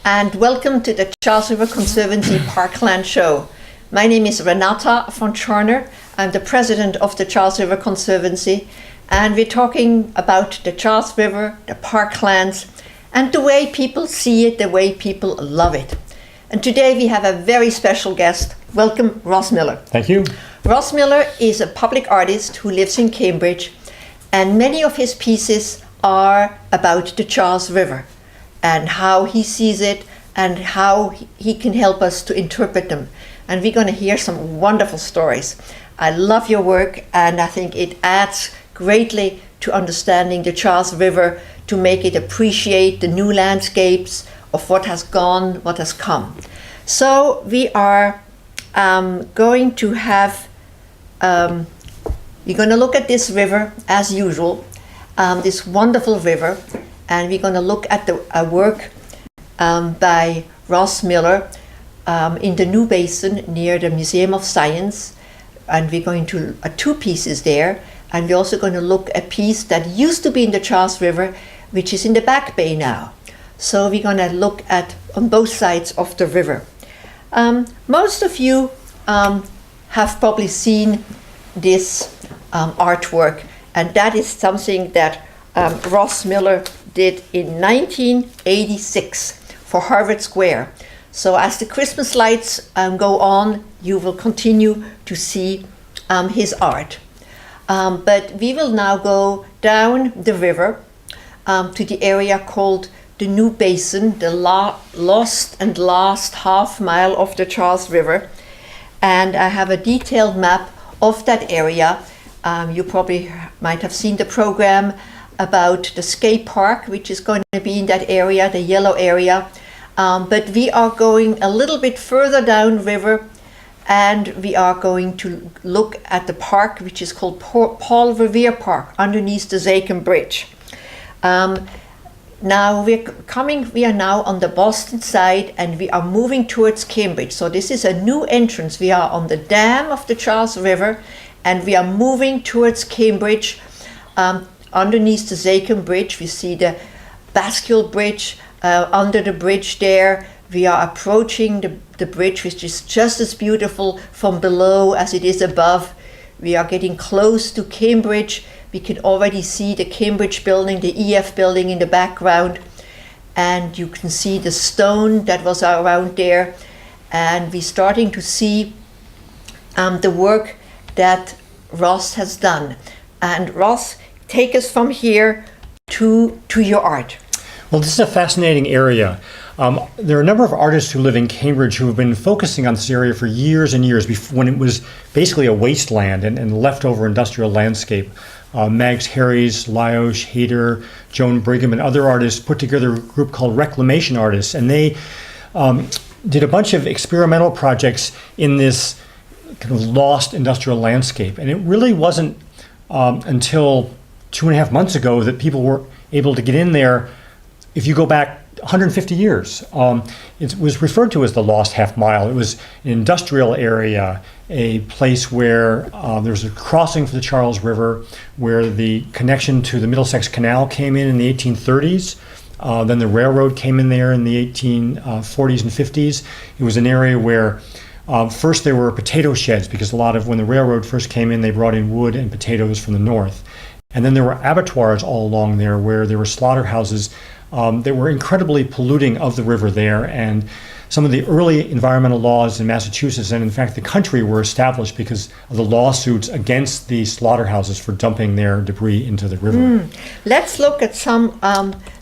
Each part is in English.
and welcome to the Charles River Conservancy Parkland Show. My name is Renata von Tscharner. I'm the president of the Charles River Conservancy, and we're talking about the Charles River, the parklands, and the way people see it, the way people love it. And today we have a very special guest. Welcome, Ross Miller. Thank you. Ross Miller is a public artist who lives in Cambridge, and many of his pieces are about the Charles River and how he sees it and how he can help us to interpret them. And we're going to hear some wonderful stories. I love your work, and I think it adds greatly to understanding the Charles River, to make it appreciate the new landscapes of what has gone, what has come. So we are going to have, we're going to look at this river as usual, this wonderful river, and we're going to look at the work by Ross Miller in the New Basin near the Museum of Science, and we're going to two pieces there, and we're also going to look at a piece that used to be in the Charles River, which is in the Back Bay now. So we're going to look at on both sides of the river. Most of you have probably seen this artwork, and that is something that Ross Miller did in 1986 for Harvard Square. So as the Christmas lights go on, you will continue to see his art. But we will now go down the river to the area called the New Basin, the lost and last half mile of the Charles River. And I have a detailed map of that area. You probably might have seen the program about the skate park, which is going to be in that area, the yellow area. But we are going a little bit further downriver, and we are going to look at the park, which is called Paul Revere Park, underneath the Zaken Bridge. Now we are now on the Boston side, and we are moving towards Cambridge. So this is a new entrance. We are on the dam of the Charles River, and we are moving towards Cambridge. Underneath the Zaken Bridge, we see the Bascule Bridge. Under the bridge there, we are approaching the bridge, which is just as beautiful from below as it is above. We are getting close to Cambridge. We can already see the Cambridge building, the EF building in the background, and you can see the stone that was around there. And we're starting to see the work that Ross has done. And Ross, take us from here to your art. Well, this is a fascinating area. There are a number of artists who live in Cambridge who have been focusing on this area for years and years, when it was basically a wasteland and leftover industrial landscape. Mags Harries, Lioche, Hayter, Joan Brigham, and other artists put together a group called Reclamation Artists, and they did a bunch of experimental projects in this kind of lost industrial landscape. And it really wasn't until 2.5 months ago that people were able to get in there. If you go back 150 years, it was referred to as the lost half mile. It was an industrial area, a place where there was a crossing for the Charles River, where the connection to the Middlesex Canal came in the 1830s. Then the railroad came in there in the 1840s and 50s. It was an area where first there were potato sheds, because when the railroad first came in, they brought in wood and potatoes from the north. And then there were abattoirs all along there, where there were slaughterhouses that were incredibly polluting of the river there. And some of the early environmental laws in Massachusetts, and in fact the country, were established because of the lawsuits against the slaughterhouses for dumping their debris into the river. Let's look at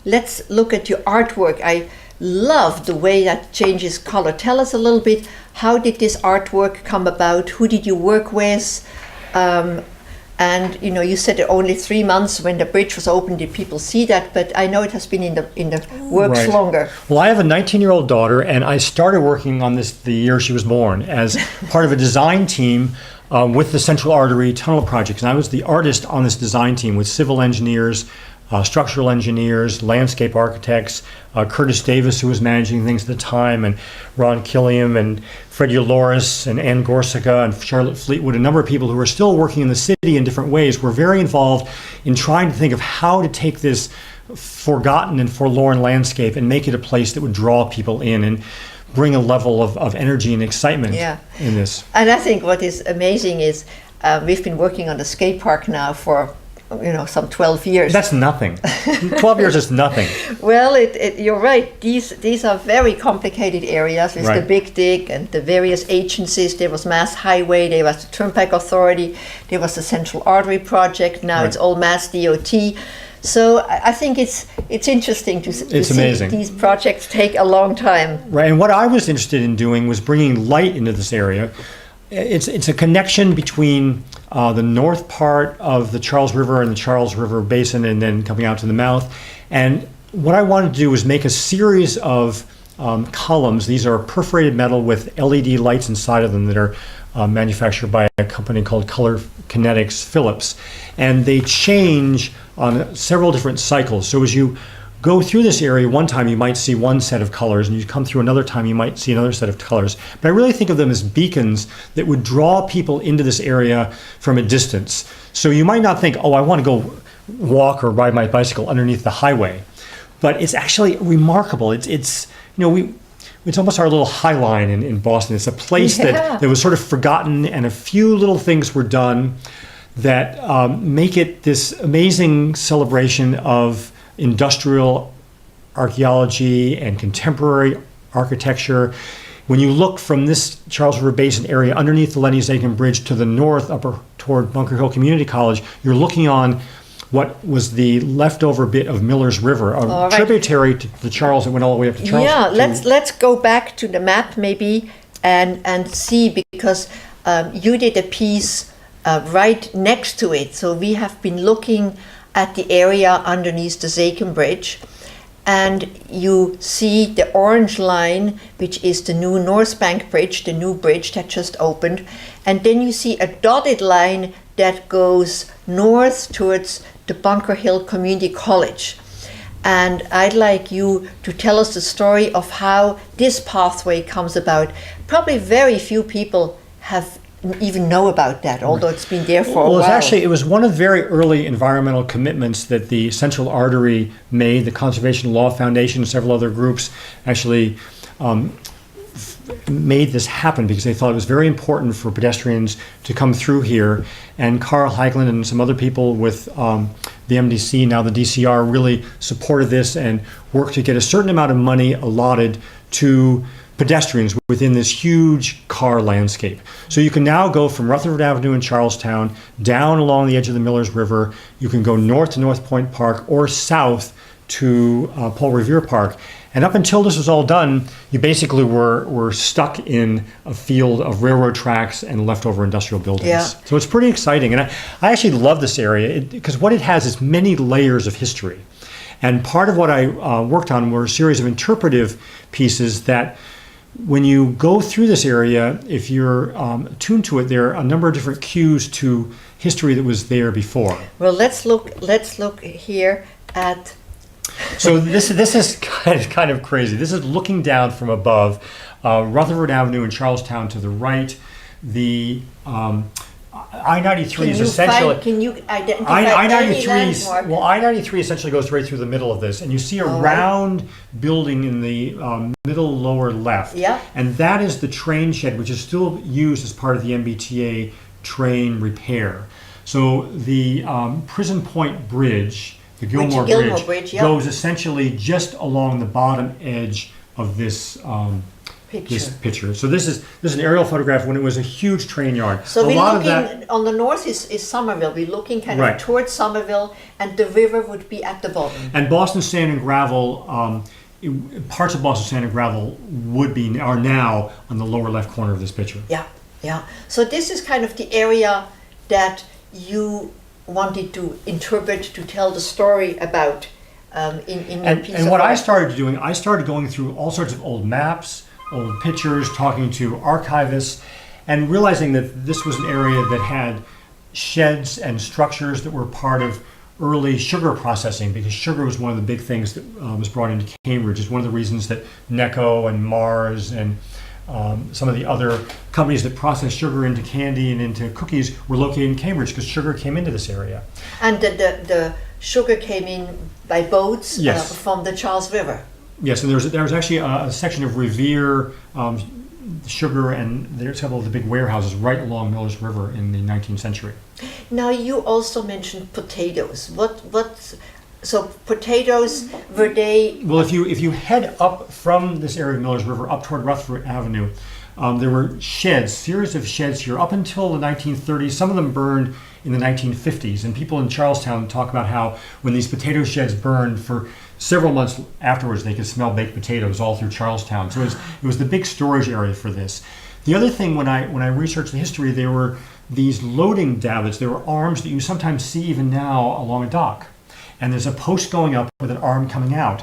let's look at your artwork. I love the way that changes color. Tell us a little bit, how did this artwork come about? Who did you work with? And you said that only 3 months when the bridge was open did people see that, but I know it has been in the works Right. longer. Well, I have a 19-year-old daughter, and I started working on this the year she was born as part of a design team with the Central Artery Tunnel Project. And I was the artist on this design team with civil engineers, structural engineers, landscape architects, Curtis Davis, who was managing things at the time, and Ron Killiam, and Freddie Loris, and Ann Gorsica, and Charlotte Fleetwood. A number of people who are still working in the city in different ways were very involved in trying to think of how to take this forgotten and forlorn landscape and make it a place that would draw people in and bring a level of energy and excitement in this. And I think what is amazing is we've been working on the skate park now for some 12 years. That's nothing. 12 years is nothing. Well, you're right. These are very complicated areas with the Big Dig and the various agencies. There was Mass Highway, there was the Turnpike Authority, there was the Central Artery Project. Now it's all Mass DOT. So I think it's interesting to see these projects take a long time. Right, and what I was interested in doing was bringing light into this area. It's a connection between the north part of the Charles River and the Charles River Basin, and then coming out to the mouth. And what I wanted to do was make a series of columns. These are perforated metal with LED lights inside of them that are manufactured by a company called Color Kinetics Philips. And they change on several different cycles. So as you go through this area, one time you might see one set of colors, and you come through another time you might see another set of colors. But I really think of them as beacons that would draw people into this area from a distance. So you might not think, oh, I want to go walk or ride my bicycle underneath the highway. But it's actually remarkable. It's almost our little High Line in Boston. It's a place that was sort of forgotten, and a few little things were done that make it this amazing celebration of industrial archaeology and contemporary architecture. When you look from this Charles River Basin area underneath the Lenny Zakin Bridge to the north, up toward Bunker Hill Community College, you're looking on what was the leftover bit of Miller's River, a tributary to the Charles that went all the way up to Charles. Yeah, let's go back to the map maybe and see, because you did a piece right next to it. So we have been looking at the area underneath the Zakin Bridge, and you see the orange line, which is the new North Bank Bridge, the new bridge that just opened, and then you see a dotted line that goes north towards the Bunker Hill Community College. And I'd like you to tell us the story of how this pathway comes about. Probably very few people have even know about that, although it's been there for a while. It was one of the very early environmental commitments that the Central Artery made. The Conservation Law Foundation and several other groups actually made this happen because they thought it was very important for pedestrians to come through here. And Carl Hagelin and some other people with the MDC, now the DCR, really supported this and worked to get a certain amount of money allotted to pedestrians within this huge car landscape. So you can now go from Rutherford Avenue in Charlestown down along the edge of the Millers River. You can go north to North Point Park or south to Paul Revere Park. And up until this was all done, you basically were stuck in a field of railroad tracks and leftover industrial buildings. Yeah. So it's pretty exciting. And I actually love this area because what it has is many layers of history. And part of what I worked on were a series of interpretive pieces that when you go through this area, if you're attuned to it, there are a number of different cues to history that was there before. Well, let's look here at. So this is kind of crazy. This is looking down from above, Rutherford Avenue in Charlestown to the right. The I-93 is essentially. Can you identify any landmark? Well, I-93 essentially goes right through the middle of this, and you see a round building in the middle lower left. Yeah. And that is the train shed, which is still used as part of the MBTA train repair. So the Prison Point Bridge, the Gilmore Bridge, goes essentially just along the bottom edge of this picture. So this is an aerial photograph when it was a huge train yard. So we're looking on the north is Somerville. We're looking kind of towards Somerville, and the river would be at the bottom. And Boston Sand and Gravel, parts of Boston Sand and Gravel are now on the lower left corner of this picture. Yeah. So this is kind of the area that you wanted to interpret, to tell the story about in your piece. And what I started doing, I started going through all sorts of old maps, old pictures, talking to archivists, and realizing that this was an area that had sheds and structures that were part of early sugar processing, because sugar was one of the big things that was brought into Cambridge. It's one of the reasons that Necco and Mars and some of the other companies that process sugar into candy and into cookies were located in Cambridge, because sugar came into this area. And the sugar came in by boats Yes. from the Charles River. Yes, and there was actually a section of Revere sugar, and there's a couple of the big warehouses right along Miller's River in the 19th century. Now you also mentioned potatoes. So potatoes, were they? Well, if you head up from this area of Miller's River up toward Rutherford Avenue, there were series of sheds here up until the 1930s. Some of them burned in the 1950s, and people in Charlestown talk about how when these potato sheds burned for several months afterwards, they could smell baked potatoes all through Charlestown. So it was the big storage area for this. The other thing, when I researched the history, there were these loading davits. There were arms that you sometimes see even now along a dock. And there's a post going up with an arm coming out.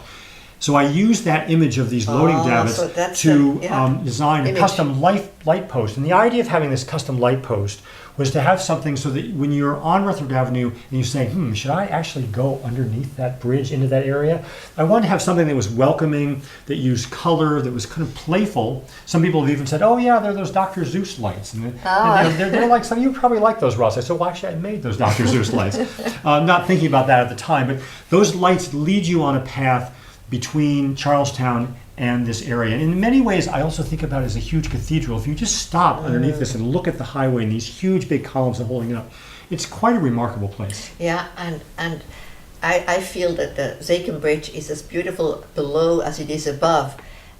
So I used that image of these loading davits to design a custom light post. And the idea of having this custom light post was to have something so that when you're on Rutherford Avenue and you say, should I actually go underneath that bridge into that area? I wanted to have something that was welcoming, that used color, that was kind of playful. Some people have even said, oh yeah, they're those Dr. Seuss lights. And they're like, some of you probably like those, Ross. I said, well, actually, I made those Dr. Seuss lights. Not thinking about that at the time, but those lights lead you on a path between Charlestown and this area. And in many ways, I also think about it as a huge cathedral. If you just stop underneath this and look at the highway and these huge big columns that are holding it up, it's quite a remarkable place. Yeah, and I feel that the Zaken Bridge is as beautiful below as it is above.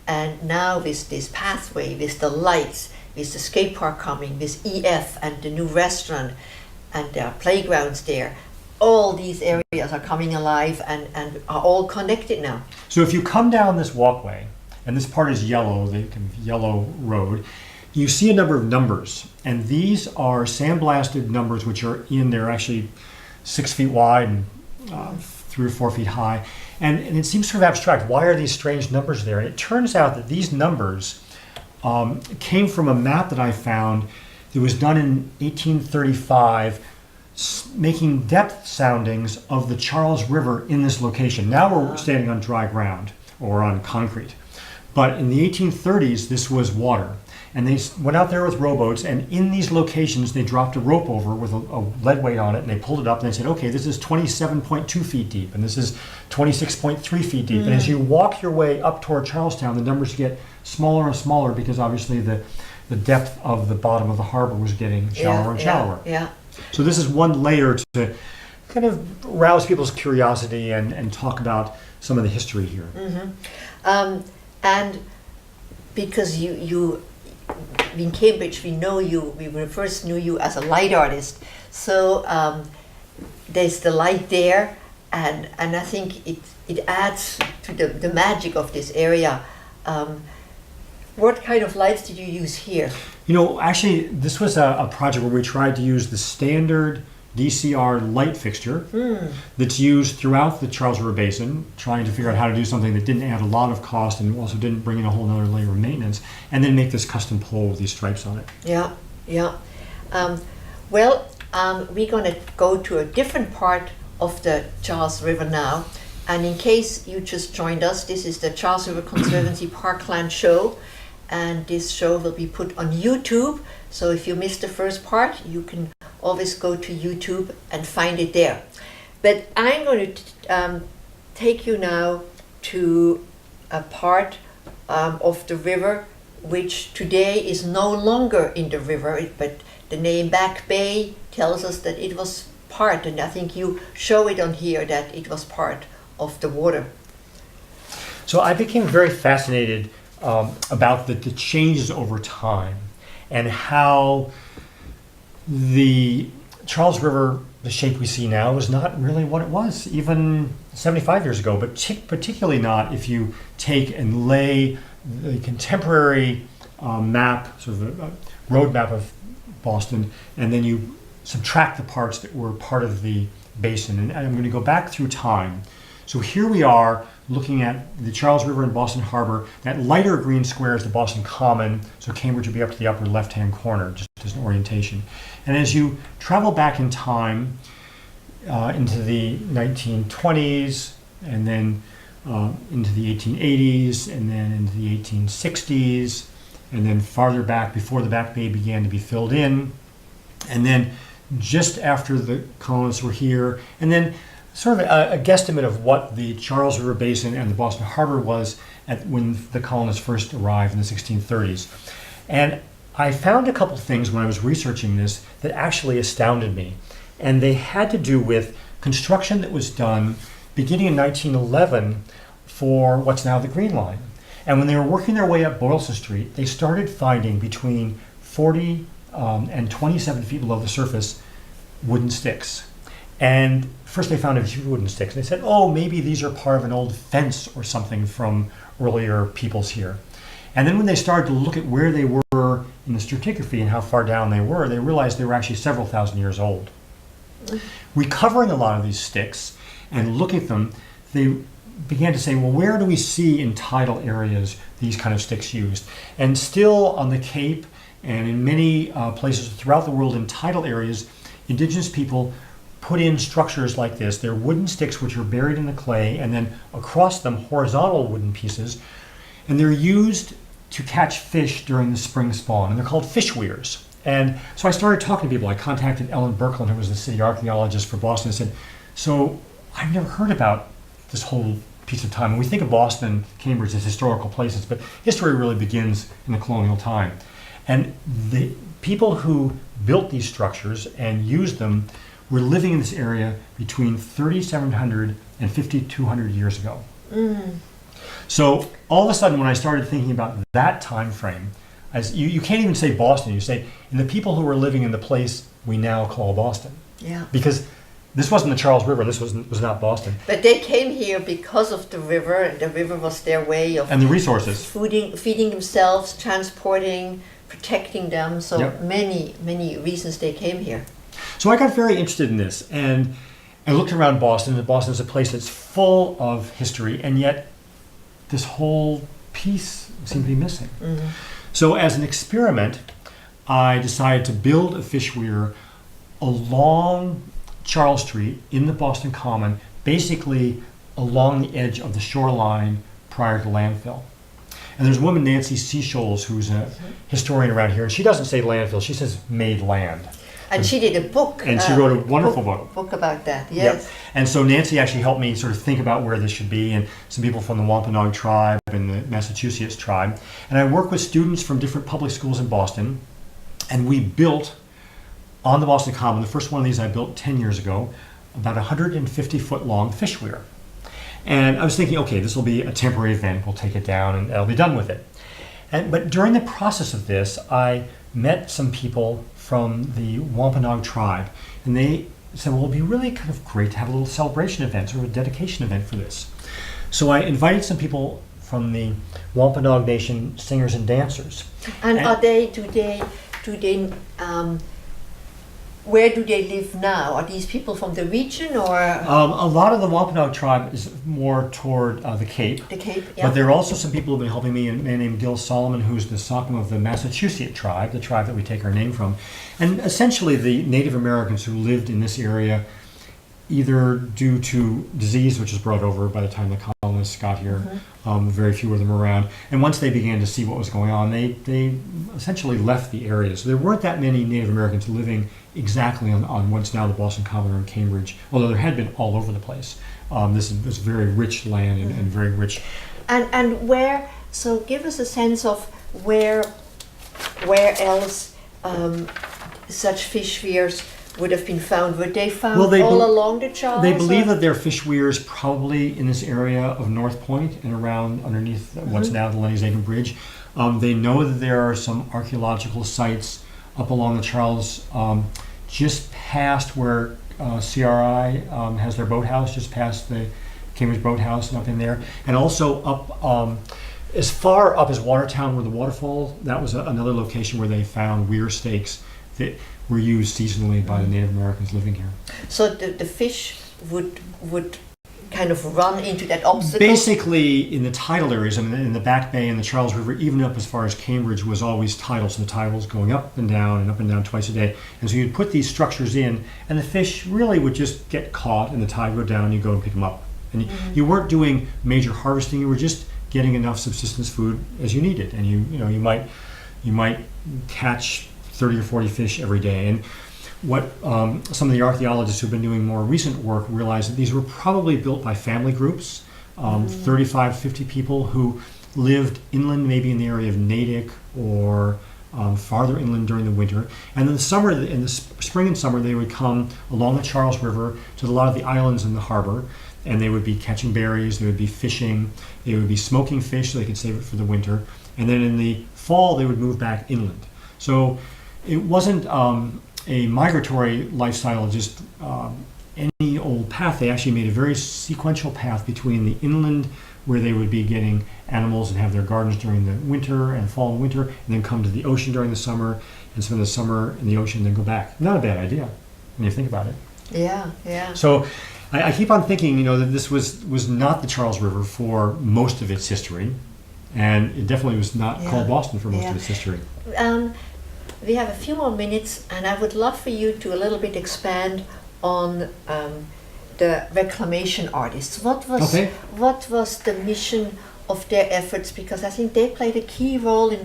And now with this pathway, with the lights, with the skate park coming, with EF and the new restaurant, and there are playgrounds there, all these areas are coming alive and are all connected now. So if you come down this walkway, and this part is yellow, the kind of yellow road, you see a number of numbers. And these are sandblasted numbers which are they're actually 6 feet wide and 3 or 4 feet high. And it seems sort of abstract. Why are these strange numbers there? And it turns out that these numbers came from a map that I found that was done in 1835, making depth soundings of the Charles River in this location. Now we're standing on dry ground or on concrete. But in the 1830s, this was water. And they went out there with rowboats, and in these locations, they dropped a rope over with a lead weight on it, and they pulled it up, and they said, okay, this is 27.2 feet deep, and this is 26.3 feet deep. And as you walk your way up toward Charlestown, the numbers get smaller and smaller because obviously the depth of the bottom of the harbor was getting shallower and shallower. Yeah. So this is one layer to kind of rouse people's curiosity and talk about some of the history here. And because you in Cambridge, we first knew you as a light artist. So there's the light there, and I think it adds to the magic of this area. What kind of lights did you use here? Actually, this was a project where we tried to use the standard DCR light fixture that's used throughout the Charles River Basin, trying to figure out how to do something that didn't add a lot of cost and also didn't bring in a whole other layer of maintenance, and then make this custom pole with these stripes on it. Yeah. We're going to go to a different part of the Charles River now. And in case you just joined us, this is the Charles River Conservancy Parkland show. And this show will be put on YouTube. So if you missed the first part, you can always go to YouTube and find it there. But I'm going to take you now to a part of the river which today is no longer in the river, but the name Back Bay tells us that it was part, and I think you show it on here that it was part of the water. So I became very fascinated about the changes over time and how the Charles River, the shape we see now, is not really what it was even 75 years ago, but particularly not if you take and lay the contemporary map, sort of a road map of Boston, and then you subtract the parts that were part of the basin. And I'm going to go back through time. So here we are looking at the Charles River and Boston Harbor. That lighter green square is the Boston Common, so Cambridge would be up to the upper left-hand corner, just as an orientation. And as you travel back in time into the 1920s, and then into the 1880s, and then into the 1860s, and then farther back before the Back Bay began to be filled in, and then just after the colonists were here, and then sort of a guesstimate of what the Charles River Basin and the Boston Harbor was when the colonists first arrived in the 1630s. And I found a couple things when I was researching this that actually astounded me. And they had to do with construction that was done beginning in 1911 for what's now the Green Line. And when they were working their way up Boylston Street, they started finding between 40 and 27 feet below the surface wooden sticks. And first they found a few wooden sticks. They said, oh, maybe these are part of an old fence or something from earlier peoples here. And then when they started to look at where they were in the stratigraphy and how far down they realized they were actually several thousand years old. Recovering a lot of these sticks and looking at them, they began to say, well, where do we see in tidal areas these kind of sticks used? And still on the Cape and in many places throughout the world in tidal areas, indigenous people put in structures like this. They're wooden sticks which are buried in the clay, and then across them horizontal wooden pieces, and they're used to catch fish during the spring spawn, and they're called fish weirs. And so I started talking to people. I contacted Ellen Berkland, who was the city archaeologist for Boston, and said, so I've never heard about this whole piece of time. And we think of Boston, Cambridge as historical places, but history really begins in the colonial time. And the people who built these structures and used them were living in this area between 3,700 and 5,200 years ago. So all of a sudden, when I started thinking about that time frame, you can't even say Boston. You say, and the people who were living in the place we now call Boston. Yeah. Because this wasn't the Charles River. This was not Boston. But they came here because of the river, and the river was their way of and the resources, feeding themselves, transporting, protecting them. So Yep. many reasons they came here. So I got very interested in this, and I looked around Boston, and Boston is a place that's full of history, and yet this whole piece seemed to be missing. Mm-hmm. So as an experiment, I decided to build a fish weir along Charles Street in the Boston Common, basically along the edge of the shoreline prior to landfill. And there's a woman, Nancy Seasholes, who's a historian around here, and she doesn't say landfill, she says made land. And she did a book. And she wrote a wonderful book. Book about that, yes. Yep. And so Nancy actually helped me sort of think about where this should be, and some people from the Wampanoag tribe and the Massachusetts tribe. And I worked with students from different public schools in Boston, and we built on the Boston Common, the first one of these I built 10 years ago, about 150-foot long fish weir. And I was thinking, okay, this will be a temporary event, we'll take it down and I'll be done with it. But during the process of this, I met some people from the Wampanoag tribe, and they said, well, it'd be really kind of great to have a little celebration event or a dedication event for this. So I invited some people from the Wampanoag Nation singers and dancers. And where do they live now? Are these people from the region or? A lot of the Wampanoag tribe is more toward the Cape. The Cape, yeah. But there are also some people who have been helping me, a man named Gil Solomon, who's the Sockham of the Massachusetts tribe, the tribe that we take our name from. And essentially the Native Americans who lived in this area, either due to disease, which was brought over by the time the colonists got here, very few of them around. And once they began to see what was going on, they essentially left the area. So there weren't that many Native Americans living exactly on what's now the Boston Common or in Cambridge, although there had been all over the place. This is very rich land and very rich. And where, so give us a sense of where else such fish weirs would have been found. Were they found all along the Charles? They believe that there are fish weirs probably in this area of North Point and around underneath what's now the Lenny's Haven Bridge. They know that there are some archaeological sites up along the Charles, just past where CRI has their boathouse, just past the Cambridge Boathouse and up in there. And also up as far up as Watertown where the waterfall, that was another location where they found weir stakes that were used seasonally by the Native Americans living here. So the fish would kind of run into that obstacle? Basically, in the tidal areas, I mean, in the Back Bay and the Charles River, even up as far as Cambridge, was always tidal. So the tide was going up and down twice a day. And so you'd put these structures in, and the fish really would just get caught, and the tide would go down, and you go and pick them up. And you weren't doing major harvesting; you were just getting enough subsistence food as you needed. And you might catch 30 or 40 fish every day. And what some of the archaeologists who've been doing more recent work realize that these were probably built by family groups, 35, 50 people who lived inland, maybe in the area of Natick or farther inland during the winter. And in the summer, in the spring and summer, they would come along the Charles River to a lot of the islands in the harbor, and they would be catching berries, they would be fishing, they would be smoking fish so they could save it for the winter. And then in the fall, they would move back inland. So it wasn't a migratory lifestyle, just any old path. They actually made a very sequential path between the inland, where they would be getting animals and have their gardens during the winter and fall and winter, and then come to the ocean during the summer and spend the summer in the ocean and then go back. Not a bad idea when you think about it. Yeah, yeah. So I keep on thinking, that this was not the Charles River for most of its history, and it definitely was not called Boston for most of its history. We have a few more minutes, and I would love for you to a little bit expand on the reclamation artists. What was the mission of their efforts? Because I think they played a key role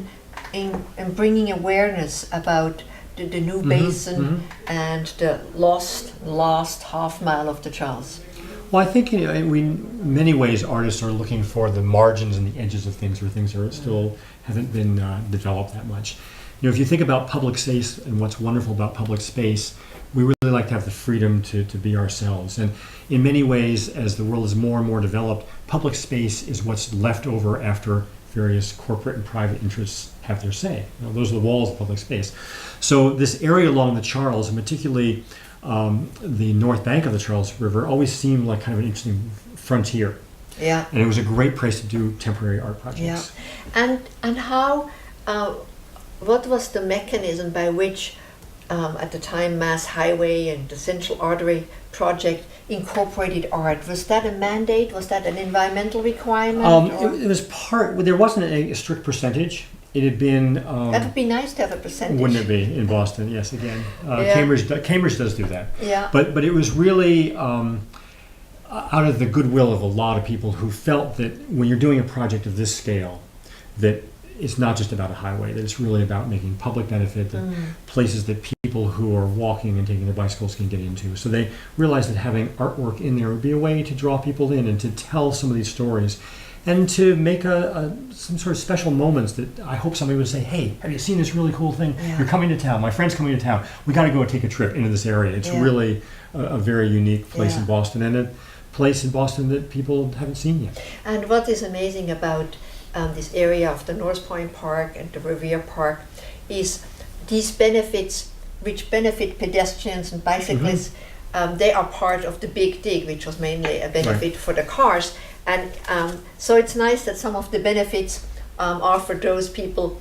in bringing awareness about the new basin and the last half mile of the Charles. Well, I think in many ways artists are looking for the margins and the edges of things, where things are still haven't been developed that much. If you think about public space and what's wonderful about public space, we really like to have the freedom to be ourselves. And in many ways, as the world is more and more developed, public space is what's left over after various corporate and private interests have their say. Those are the walls of public space. So this area along the Charles, and particularly the north bank of the Charles River, always seemed like kind of an interesting frontier. Yeah. And it was a great place to do temporary art projects. Yeah. And how, what was the mechanism by which at the time Mass Highway and the Central Artery project incorporated art? Was that a mandate? Was that an environmental requirement? It was part. There wasn't a strict percentage. It had been. That would be nice to have a percentage. Wouldn't it be in Boston? Yes, again, Cambridge does do that. Yeah. But it was really out of the goodwill of a lot of people who felt that when you're doing a project of this scale, that it's not just about a highway, that it's really about making public benefit, that places that people who are walking and taking their bicycles can get into. So they realized that having artwork in there would be a way to draw people in and to tell some of these stories and to make some sort of special moments that I hope somebody would say, hey, have you seen this really cool thing? Yeah. You're coming to town. My friend's coming to town. We got to go take a trip into this area. It's really a very unique place in Boston, and a place in Boston that people haven't seen yet. And what is amazing about this area of the North Point Park and the Revere Park is these benefits, which benefit pedestrians and bicyclists. They are part of the Big Dig, which was mainly a benefit for the cars. And so it's nice that some of the benefits are for those people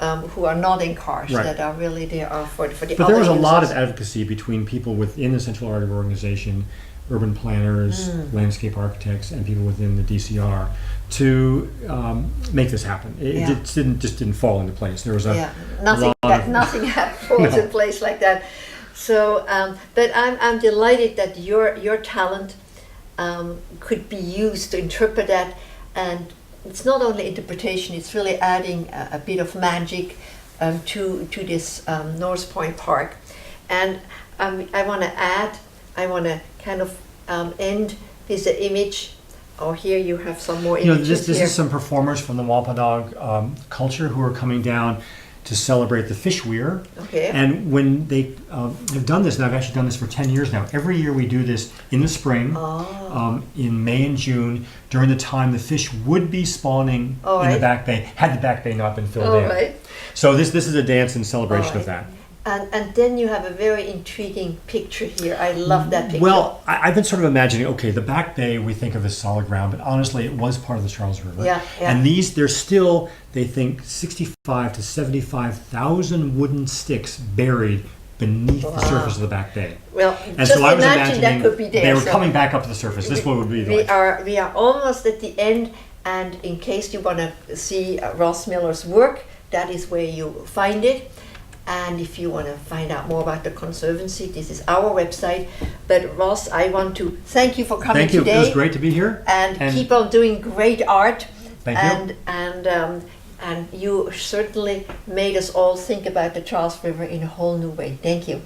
who are not in cars, that are really there for the other But there was a users. lot of advocacy between people within the Central Artery Organization, urban planners, landscape architects, and people within the DCR to make this happen. It just didn't fall into place. There was nothing falls in place like that. So, but I'm delighted that your talent could be used to interpret that, and it's not only interpretation; it's really adding a bit of magic to this North Point Park. And I want to kind of end with an image. Oh, here you have some more images. This is some performers from the Wampanoag culture who are coming down to celebrate the fish weir. Okay. And when they have done this, and I've actually done this for 10 years now, every year we do this in the spring, in May and June, during the time the fish would be spawning in the Back Bay, had the Back Bay not been filled in. Right. So this is a dance in celebration of that. And then you have a very intriguing picture here. I love that picture. Well, I've been sort of imagining, okay, the Back Bay we think of as solid ground, but honestly it was part of the Charles River. Yeah. And there's still, they think, 65 to 75,000 wooden sticks buried beneath the surface of the Back Bay. Well, and just so I was imagine imagining that could be there. They were coming back up to the surface. This one would be we are almost at the end, and in case you want to see Ross Miller's work, that is where you find it. And if you want to find out more about the Conservancy, this is our website. But Ross, I want to thank you for coming today. Thank you. It was great to be here. And keep on doing great art. Thank you. And you certainly made us all think about the Charles River in a whole new way. Thank you.